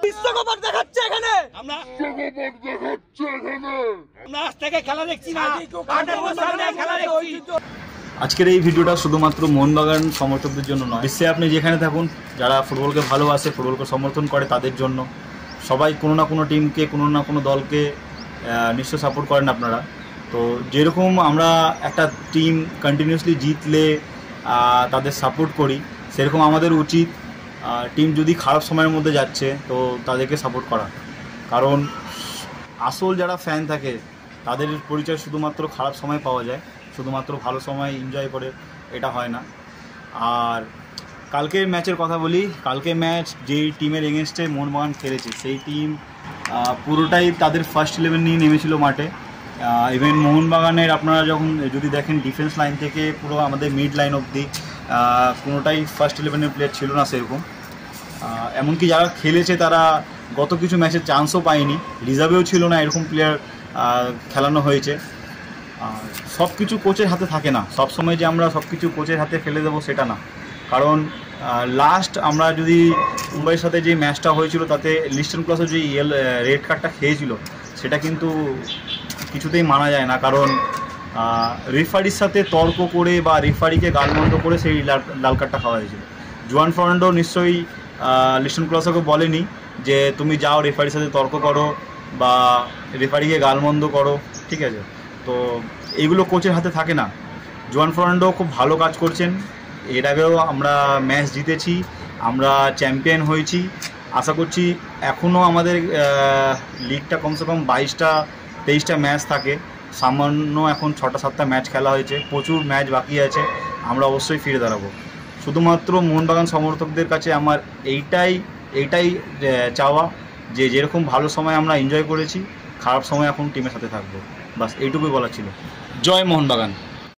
বিশ্বকাপ দেখাচ্ছে এখানে, আমরা আজ থেকে খেলা দেখছি না, খেলা দেখছি। আজকের এই ভিডিওটা শুধুমাত্র মোহনবাগান সমর্থকদের জন্য নয়, বিশ্বে আপনি যেখানে থাকুন, যারা ফুটবলকে ভালোবাসে, ফুটবলকে সমর্থন করে, তাদের জন্য। সবাই কোনো না কোনো টিমকে, কোনো না কোনো দলকে নিশ্চয় সাপোর্ট করেন আপনারা। তো যেরকম আমরা একটা টিম কন্টিনিউয়াসলি জিতলে তাদের সাপোর্ট করি, সেরকম আমাদের উচিত টিম যদি খারাপ সময়ের মধ্যে যাচ্ছে তো তাদেরকে সাপোর্ট করা। কারণ আসল যারা ফ্যান থাকে তাদের পরিচয় শুধুমাত্র খারাপ সময় পাওয়া যায়, শুধুমাত্র ভালো সময় এনজয় করে এটা হয় না। আর কালকের ম্যাচের কথা বলি, কালকে ম্যাচ যেই টিমের এগেনস্টে মোহনবাগান খেলেছে, সেই টিম পুরোটাই তাদের ফার্স্ট 11 নিয়ে নেমেছিল মাঠে। ইভেন মোহনবাগানের আপনারা যখন যদি দেখেন, ডিফেন্স লাইন থেকে পুরো আমাদের মিড লাইন অবধি কোনোটাই ফার্স্ট 11-এর প্লেয়ার ছিল না সেরকম। এমনকি যারা খেলেছে তারা গত কিছু ম্যাচের চান্সও পায়নি, রিজার্ভেও ছিল না, এরকম প্লেয়ার খেলানো হয়েছে। সব কিছু কোচের হাতে থাকে না, সব সময় যে আমরা সব কিছু কোচের হাতে ফেলে দেবো সেটা না। কারণ লাস্ট আমরা যদি মুম্বাইয়ের সাথে যে ম্যাচটা হয়েছিল, তাতে লিস্টন ক্লসও যে রেড কার্ডটা খেয়েছিল, সেটা কিন্তু কিছুতেই মানা যায় না। কারণ রেফারির সাথে তর্ক করে বা রেফারিকে গালমন্দ করে সেই লাল কার্ডটা খাওয়া হয়েছিল। জুয়ান ফার্নান্ডো নিশ্চয়ই লিস্টন ক্লসকে বলেনি যে তুমি যাও রেফারির সাথে তর্ক করো বা রেফারিকে গালমন্দ করো, ঠিক আছে? তো এইগুলো কোচের হাতে থাকে না। জুয়ান ফার্নান্ডো খুব ভালো কাজ করছেন, এর আগেও আমরা ম্যাচ জিতেছি, আমরা চ্যাম্পিয়ন হয়েছি। আশা করছি এখনও আমাদের লিগটা কমসে কম 22-23টা ম্যাচ থাকে, সামান্য এখন 6-7টা ম্যাচ খেলা হয়েছে, প্রচুর ম্যাচ বাকি আছে, আমরা অবশ্যই ফিরে দাঁড়াবো। শুধুমাত্র মোহনবাগান সমর্থকদের কাছে আমার এইটাই চাওয়া যে যেরকম ভালো সময় আমরা এনজয় করেছি, খারাপ সময় এখন টিমের সাথে থাকবো, বাস এইটুকুই বলা ছিল। জয় মোহনবাগান।